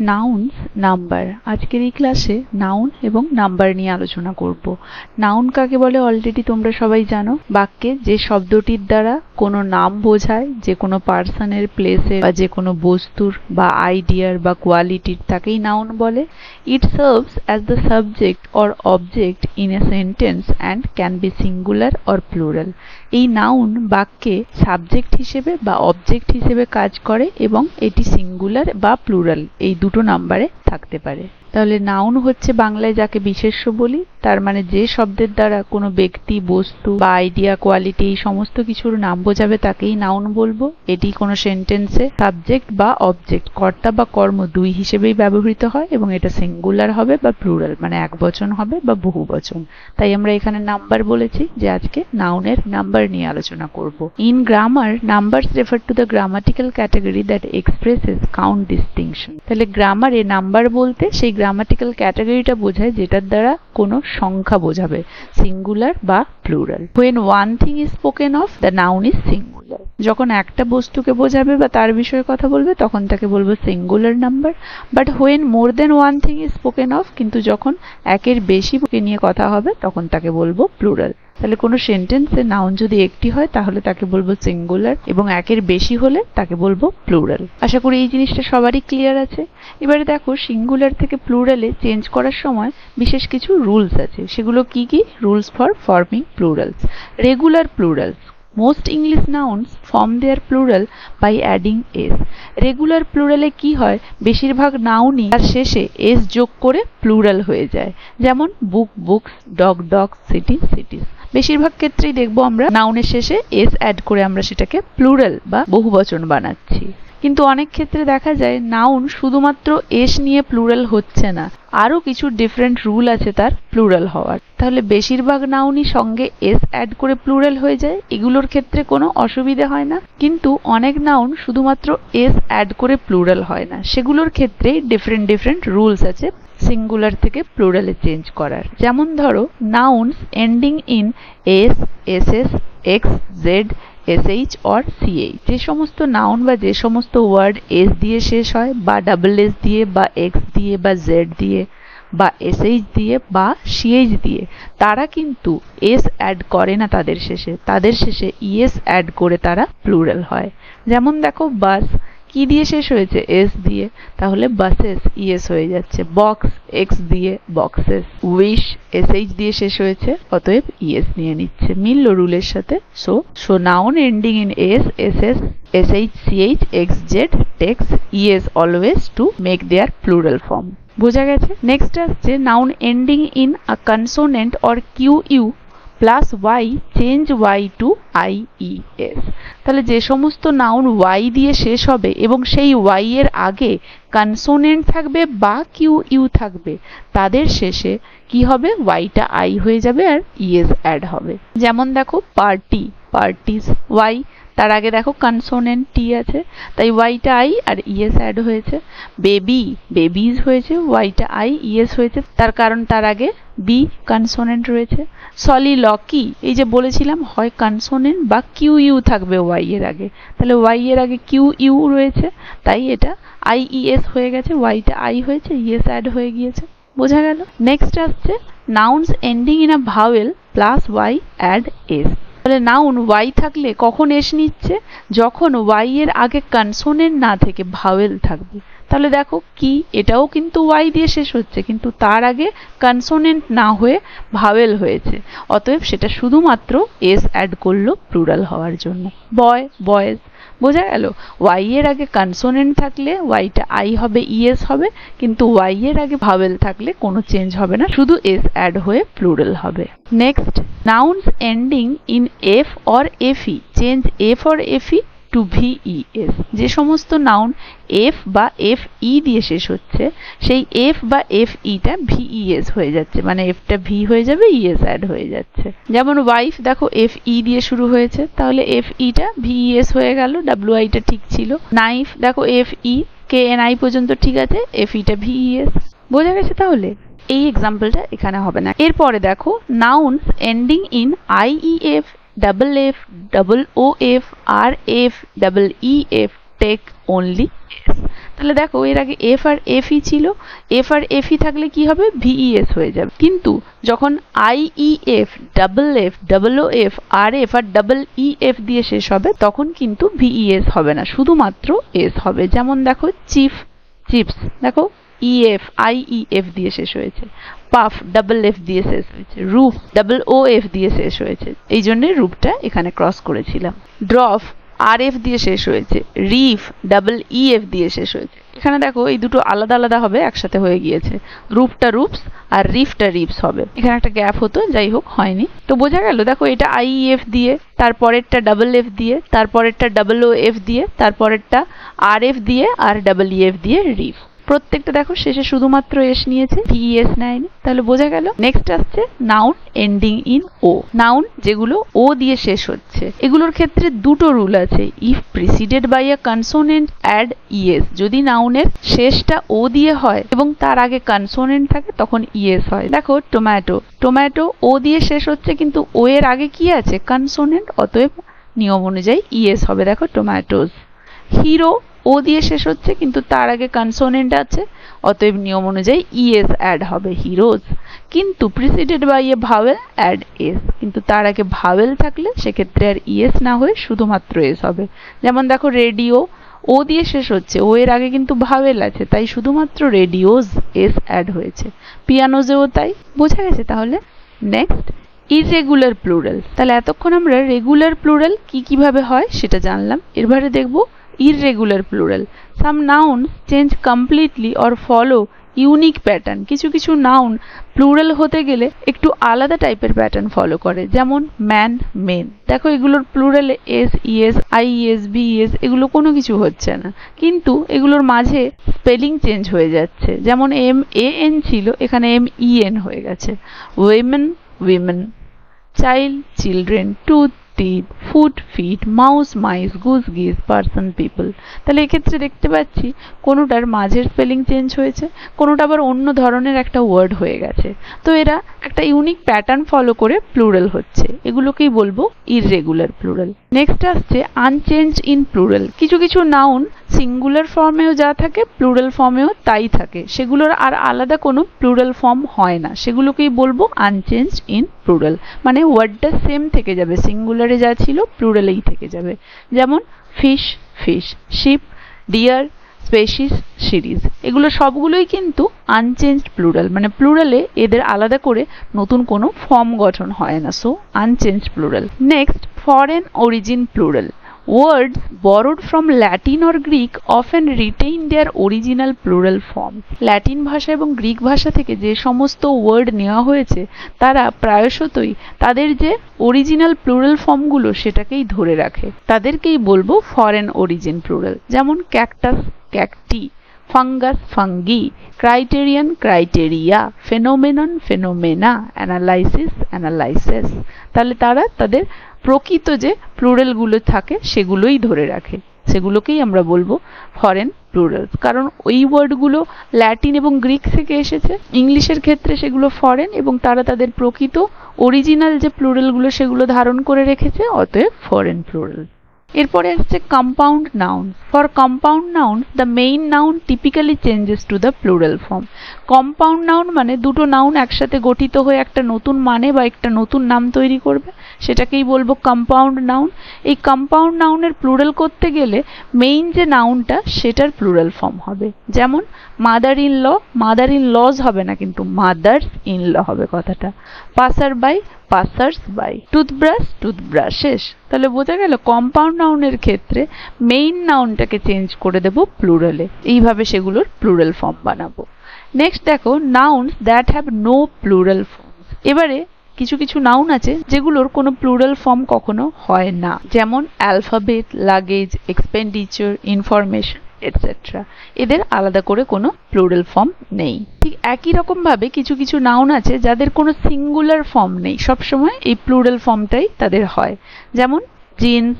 Nouns number. আজকের এই ক্লাসে নাউন এবং নাম্বার নিয়ে আলোচনা করব। নাউন কাকে বলে অলরেডি তোমরা সবাই জানো। বাক্যে যে শব্দটির দ্বারা কোনো নাম বোঝায়, যে কোনো পার্সনের, প্লেসের বা যে কোনো বস্তুর বা আইডিয়ার বা কোয়ালিটির, তাকেই নাউন বলে। ইট serves as the subject or object in a sentence and can be singular or plural. এই নাউন বাক্যে সাবজেক্ট হিসেবে বা অবজেক্ট হিসেবে কাজ করে এবং এটি সিঙ্গুলার বা প্লুরাল এই দুটো নাম্বারে থাকতে পারে। তাহলে নাউন হচ্ছে বাংলায় যাকে বিশেষ্য বলি, তার মানে যে শব্দের দ্বারা কোনো ব্যক্তি, বস্তু বা আইডিয়া, কোয়ালিটি এই সমস্ত কিছুর নাম বোঝাবে তাকেই নাউন বলবো। এটি কোনো সেন্টেন্সে সাবজেক্ট বা অবজেক্ট, কর্তা বা কর্ম দুই হিসেবেই ব্যবহৃত হয় এবং এটা সিঙ্গুলার হবে বা প্লুরাল মানে একবচন হবে বা বহুবচন। তাই আমরা এখানে নাম্বার বলেছি যে আজকে নাউনের নাম্বার নিয়ে আলোচনা করব। In grammar, numbers refer to the grammatical category that expresses count distinction. তাহলে গ্রামারে নাম্বার বলতে সেই গ্রামাটিক্যাল ক্যাটাগরিটা বোঝায় যেটার দ্বারা কোনো সংখ্যা বোঝাবে, সিঙ্গুলার বা plural. When one thing is spoken of, the noun is singular. যখন একটা বস্তুকে বোঝাবে বা তার বিষয়ে কথা বলবে তখন তাকে বলবো singular number. But when more than one thing is spoken of, কিন্তু যখন একের বেশি নিয়ে কথা হবে তখন তাকে বলবো প্লুরাল। তাহলে কোনো সেন্টেন্সে নাউন যদি একটি হয় তাহলে তাকে বলবো সিঙ্গুলার এবং একের বেশি হলে তাকে বলবো প্লুরাল। আশা করি এই জিনিসটা সবারই ক্লিয়ার আছে। এবারে দেখো, সিঙ্গুলার থেকে প্লুরালে চেঞ্জ করার সময় বিশেষ কিছু রুলস আছে। সেগুলো কি কি? Rules for forming plurals. Regular plurals, most English nouns form their plural by adding s. Regular প্লুরালে কি হয়, বেশিরভাগ নাউনই তার শেষে s যোগ করে প্লুরাল হয়ে যায়। যেমন book, books, dog, dogs, city, cities. বেশিরভাগ ক্ষেত্রেই দেখবো আমরা নাউনের শেষে s অ্যাড করে আমরা সেটাকে প্লুরাল বা বহুবচন বানাচ্ছি। কিন্তু অনেক ক্ষেত্রে দেখা যায় নাউন শুধুমাত্র এস নিয়ে প্লুরাল হচ্ছে না, আরো কিছু ডিফারেন্ট রুল আছে তার প্লুরাল হওয়ার। তাহলে বেশিরভাগ নাউনই সঙ্গে এস অ্যাড করে প্লুরাল হয়ে যায়, এগুলোর ক্ষেত্রে কোনো অসুবিধা হয় না। কিন্তু অনেক নাউন শুধুমাত্র এস অ্যাড করে প্লুরাল হয় না, সেগুলোর ক্ষেত্রে ডিফারেন্ট রুলস আছে সিঙ্গুলার থেকে প্লুরালে চেঞ্জ করার। যেমন ধরো, nouns ending in S, SS, x, Z, SH or CH, যে সমস্ত নাউন বা যে সমস্ত ওয়ার্ড এস দিয়ে শেষ হয় বা ডাবল এস দিয়ে বা এক্স দিয়ে বা জেড দিয়ে বা SH দিয়ে বা CH দিয়ে, তারা কিন্তু এস অ্যাড করে না তাদের শেষে। তাদের শেষে ইএস অ্যাড করে তারা প্লুরাল হয়। যেমন দেখো, বাস কি দিয়ে শেষ হয়েছে? এস দিয়ে, তাহলে বাসেস ইএস হয়ে যাচ্ছে। বক্স এক্স দিয়ে বক্সেস। উইশ SH দিয়ে শেষ হয়েছে, অতএব ইএস নিয়ে নিচ্ছে। মিলল রুলের সাথে। So noun ending in S, SS, SH, CH, X, Z takes ES always to make their plural form. বোঝা গেছে? নেক্সট আসছে noun ending in a consonant or Q plus Y, change Y to IES। তাহলে যে সমস্ত noun Y দিয়ে শেষ হবে এবং সেই ওয়াই এর আগে কনসোনেন্ট থাকবে বা কিউ থাকবে, তাদের শেষে কি হবে? ওয়াইটা আই হয়ে যাবে আর ইএস অ্যাড হবে। যেমন দেখো, পার্টি, পার্টিস, ওয়াই, তার আগে দেখো কনসোনেন্ট টি আছে, তাই ওয়াইটা আই আর ইএস অ্যাড হয়েছে। বেবি, বেবিজ হয়েছে, ওয়াইটা আই ইএস হয়েছে, তার কারণ তার আগে বি কনসোনেন্ট রয়েছে। সলিলকি, এই যে বলেছিলাম হয় কনসোনেন্ট বা কিউ থাকবে ওয়াই এর আগে, তাহলে ওয়াই এর আগে কিউ রয়েছে, তাই এটা IES হয়ে গেছে, ওয়াইটা আই হয়েছে, ইএস অ্যাড হয়ে গিয়েছে। বোঝা গেল? নেক্সট আসছে nouns ending in a vowel plus Y add S. তাহলে নাউন ওয়াই থাকলে কখন এস নিচ্ছে? যখন ওয়াই এর আগে কনসোনেন্ট না থেকে ভাওয়েল থাকবে। তাহলে দেখো কি, এটাও কিন্তু ওয়াই দিয়ে শেষ হচ্ছে কিন্তু তার আগে কনসোনেন্ট না হয়ে ভাওয়েল হয়েছে, অতএব সেটা শুধুমাত্র এস অ্যাড করলো প্লুরাল হওয়ার জন্য। বয়, বয়েজ। বোঝা গেল? ওয়াই এর আগে কনসোনেন্ট থাকলে ওয়াইটা আই হবে, ইএস হবে, কিন্তু ওয়াই এর আগে ভাওয়েল থাকলে কোনো চেঞ্জ হবে না, শুধু এস অ্যাড হয়ে প্লুরাল হবে। Next, nouns ending in F or FE, change F or FE to VES। যে সমস্ত নাউন এফ বা FE দিয়ে শেষ হচ্ছে, সেই এফ বা FEটা VES হয়ে যাচ্ছে, মানে এফটা ভি হয়ে যাবে, ইএস অ্যাড হয়ে যাচ্ছে। যেমন ওয়াইফ, দেখো FE দিয়ে শুরু হয়েছে, তাহলে FEটা VES হয়ে গেল, WIটা ঠিক ছিল। নাইফ, দেখো FE, KNI পর্যন্ত ঠিক আছে, FEটা VES। বোঝা গেছে? তাহলে এই এক্সাম্পলটা এখানে হবে না। এরপরে দেখো, nouns ending in IEF, double F, double OF, RF, double EF take only S। তাহলে দেখো এর আগে এফ আর এফই ছিল, এফ আর এফই থাকলে কি হবে, ভিইএস হয়ে যাবে। কিন্তু যখন IEF, double F, double O F, আর এফ আর ডাবল ই এফ দিয়ে শেষ হবে তখন কিন্তু ভিইএস হবে না, শুধুমাত্র এস হবে। যেমন দেখো চিফ, চিপস, দেখো ইএফ, আইইএফ দিয়ে শেষ হয়েছে। পাফ, ডাবল এফ দিয়ে শেষ হয়েছে। রুফ, ডাবল ও এফ দিয়ে শেষ হয়েছে, এই জন্য রুফটা এখানে ক্রস করেছিলাম। ড্রফ, আর এফ দিয়ে শেষ হয়েছে। রিফ, ডাবল ই এফ দিয়ে শেষ হয়েছে। এখানে দেখো এই দুটো আলাদা আলাদা হবে, একসাথে হয়ে গিয়েছে। রুফটা রুফস আর রিফটা রিফস হবে। এখানে একটা গ্যাপ হতো, যাই হোক হয়নি। তো বোঝা গেল, দেখো এটা আইএফ দিয়ে, তারপরেরটা ডাবল এফ দিয়ে, তারপরেরটা ডাবল ও এফ দিয়ে, তারপরেরটা আর এফ দিয়ে, আর ডাবল ই এফ দিয়ে রিফ। প্রত্যেকটা দেখো শেষে শুধুমাত্র এস নিয়েছে, ভিএস নেয়নি। তাহলে বোঝা গেল। নেক্সট আসছে noun ending in O. Noun যেগুলো ও দিয়ে শেষ হচ্ছে, এগুলোর ক্ষেত্রে দুটো রুল আছে। If preceded by a consonant add ES, যদি নাউনের শেষটা ও দিয়ে হয় এবং তার আগে কনসোনেন্ট থাকে তখন ইএস হয়। দেখো টমেটো, টমেটো ও দিয়ে শেষ হচ্ছে কিন্তু ও এর আগে কি আছে, কনসোনেন্ট, অতএব নিয়ম অনুযায়ী ইএস হবে। দেখো টমেটোস। হিরো ও দিয়ে শেষ হচ্ছে কিন্তু তার আগে কনসোনেন্ট আছে, অতএব নিয়ম অনুযায়ী ইএস অ্যাড হবে, হিরোজ। কিন্তু preceded by a vowel add S, কিন্তু তার আগে ভাওয়েল থাকলে সেক্ষেত্রে আর ইএস না হয়ে শুধুমাত্র এস হবে। যেমন দেখো রেডিও, ও দিয়ে শেষ হচ্ছে, ও এর আগে কিন্তু ভাওয়েল আছে, তাই শুধুমাত্র রেডিওজ এস অ্যাড হয়েছে। পিয়ানোজেও তাই। বোঝা গেছে তাহলে। Next irregular plural. তাহলে এতক্ষণ আমরা রেগুলার প্লুরাল কিভাবে হয় সেটা জানলাম। এরবারে দেখবো irregular plural. Some nouns change completely or follow unique pattern. কিছু কিছু নাউন প্লুরাল হতে গেলে একটু আলাদা টাইপের প্যাটার্ন ফলো করে। যেমন ম্যান, মেন। দেখো এগুলোর প্লুরালে এস, ইএস, আইএস, ভিএস এগুলো কোনো কিছু হচ্ছে না, কিন্তু এগুলোর মাঝে স্পেলিং চেঞ্জ হয়ে যাচ্ছে। যেমন এম এ এন ছিল, এখানে এম ই এন হয়ে গেছে। Women, women. Child, children. Tooth, teeth. Foot, feet. Mouse, mice. Goose, geese. Person, people. তাহলে এক্ষেত্রে দেখতে পাচ্ছি কোনোটার মাঝের স্পেলিং চেঞ্জ হয়েছে, কোনোটা আবার অন্য ধরনের একটা ওয়ার্ড হয়ে গেছে। তো এরা একটা ইউনিক প্যাটার্ন ফলো করে প্লুরাল হচ্ছে, এগুলোকেই বলবো ইররেগুলার প্লুরাল। নেক্সট আসছে আনচেঞ্জড ইন প্লুরাল। কিছু কিছু নাউন সিঙ্গুলার ফর্মেও যা থাকে প্লুরাল ফর্মেও তাই থাকে, সেগুলোর আর আলাদা কোনো প্লুরাল ফর্ম হয় না, সেগুলোকেই বলবো আনচেঞ্জড ইন প্লুরাল। মানে ওয়ার্ডটা সেম থেকে যাবে, সিঙ্গুলারে যা ছিল প্লুরালেই থেকে যাবে। যেমন fish, fish. Sheep, deer, species, series. এগুলো সবগুলোই কিন্তু আনচেঞ্জড প্লুরাল, মানে প্লুরালে এদের আলাদা করে নতুন কোনো ফর্ম গঠন হয় না, so unchanged plural. Next foreign origin plural. Words borrowed from Latin or Greek often retain their original plural form. Latin ভাষা এবং গ্রিক ভাষা থেকে যে সমস্ত ওয়ার্ড নেওয়া হয়েছে তারা প্রায়শতই তাদের যে অরিজিনাল প্লুরাল ফর্মগুলো সেটাকেই ধরে রাখে, তাদেরকেই বলবো ফরেন অরিজিন প্লুরাল। যেমন cactus, cacti. Fungus, fungi. Criterion, criteria. Phenomenon, phenomena. Analysis, analysis. তাহলে তারা তাদের প্রকৃত যে প্লুরালগুলো থাকে সেগুলোই ধরে রাখে, সেগুলোকেই আমরা বলবো ফরেন প্লুরাল। কারণ ওই ওয়ার্ডগুলো ল্যাটিন এবং গ্রিক থেকে এসেছে, ইংলিশের ক্ষেত্রে সেগুলো ফরেন এবং তারা তাদের প্রকৃত অরিজিনাল যে প্লুরালগুলো সেগুলো ধারণ করে রেখেছে, অতএব ফরেন প্লুরাল। এরপরে আসছে compound noun. For compound noun the main noun typically changes to the plural form. Compound noun মানে দুটো নাউন একসাথে গঠিত হয়ে একটা নতুন মানে বা একটা নতুন নাম তৈরি করবে, সেটাকেই বলবো কম্পাউন্ড নাউন। এই কম্পাউন্ড নাউনের প্লুরাল করতে গেলে মেইন যে নাউনটা সেটার প্লুরাল ফর্ম হবে। যেমন mother in law, mother in laws হবে না, কিন্তু মাদার্স ইন ল হবে কথাটা। Passer by, passers by. Toothbrush, toothbrushes. তাহলে বোঝা গেল কম্পাউন্ড নাউনের ক্ষেত্রে মেইন নাউনটাকে চেঞ্জ করে দেব প্লুরালে, এইভাবে সেগুলোর প্লুরাল ফর্ম বানাবো। নেক্সট দেখো nouns that have no plural forms. এবারে কিছু কিছু নাউন আছে যেগুলোর কোনো প্লুরাল ফর্ম কখনো হয় না। যেমন alphabet, luggage, expenditure, information etcetera. এদের আলাদা করে কোনো প্লুরাল ফর্ম নেই। ঠিক একই রকম ভাবে কিছু কিছু নাউন আছে যাদের কোনো সিঙ্গুলার ফর্ম নেই, সবসময় এই প্লুরাল ফর্মটাই তাদের হয়। যেমন জিন্স,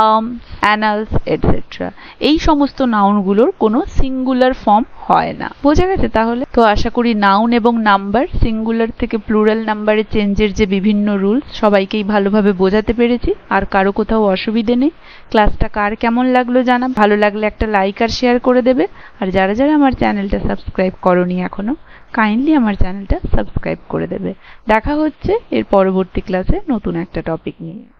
আর্মস, অ্যানালস এটসেট্রা। এই সমস্ত নাউনগুলোর কোনো সিঙ্গুলার ফর্ম হয় না। বোঝা গেছে তাহলে? তো আশা করি নাউন এবং নাম্বার, সিঙ্গুলার থেকে প্লুরাল নাম্বারে চেঞ্জের যে বিভিন্ন রুলস সবাইকেই ভালোভাবে বোঝাতে পেরেছি, আর কারো কোথাও অসুবিধে নেই। ক্লাসটা কার কেমন লাগলো জানা, ভালো লাগলে একটা লাইক আর শেয়ার করে দেবে। আর যারা যারা আমার চ্যানেলটা সাবস্ক্রাইব করোনি এখনো, কাইন্ডলি আমার চ্যানেলটা সাবস্ক্রাইব করে দেবে। দেখা হচ্ছে এর পরবর্তী ক্লাসে নতুন একটা টপিক নিয়ে।